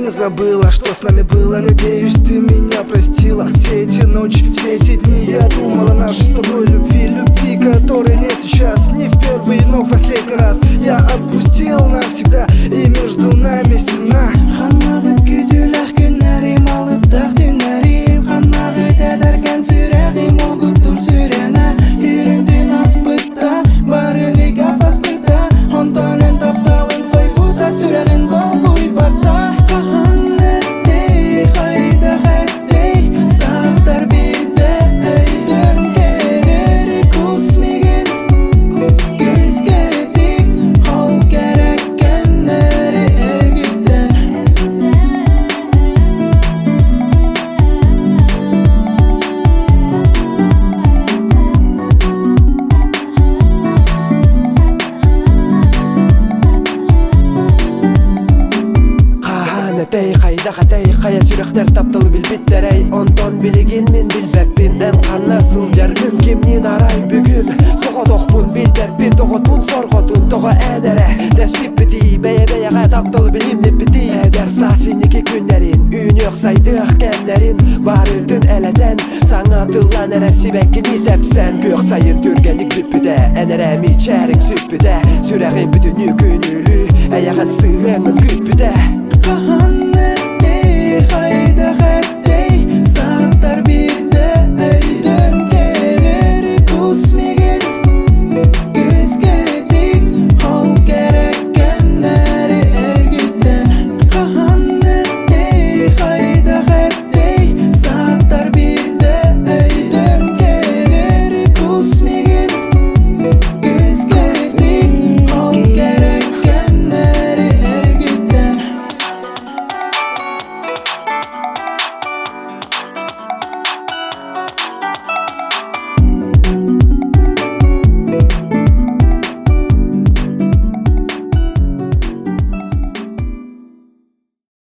не забыла, что с нами было. Надеюсь, ты меня простила. Все эти ночи, все эти дни я думала о нашей с тобой любви. Любви, которой нет сейчас, не в первый, но в последний раз. Я отпустил навсегда, и между нами стена. Ханнагыт күдүләх күннәрим, алып тах түннәрим. Ханнагыт әдәргән сүрәгим, ул күттүр сүрәнә. Йөреңден аспытта, барыгы асаспыта. Онтанен тапталын сойбута, сүрәгин долгуй бата. Каханнетей, хайда хәттей, сағаттар бирде, өйдөн керер кусмигин. Көзгә тик, ал кәрәккәннәре эгиттен. Тей кайда хатей кая сүрәхтәр таптыл билбиттәрәй. Онтон билеген мен билбәппин ән канна сул җәргем кемнин арай бүген. Сога тохпун билбәппин тоготун сорготун тога әдәрә. Дәспип бити бәя таптыл билимне бити. Әдәр сасинеке күннәрин үн юксайды ахкәннәрин. Барылдын әләдән саңа тыллан әрәр сибәккени тәпсән. Көк сайын түргәнлек бүппүдә әнәрә мичәрің сүппүдә. Сүрәгем бүтүнү күнүлү әяга сыгыңын күппүдә.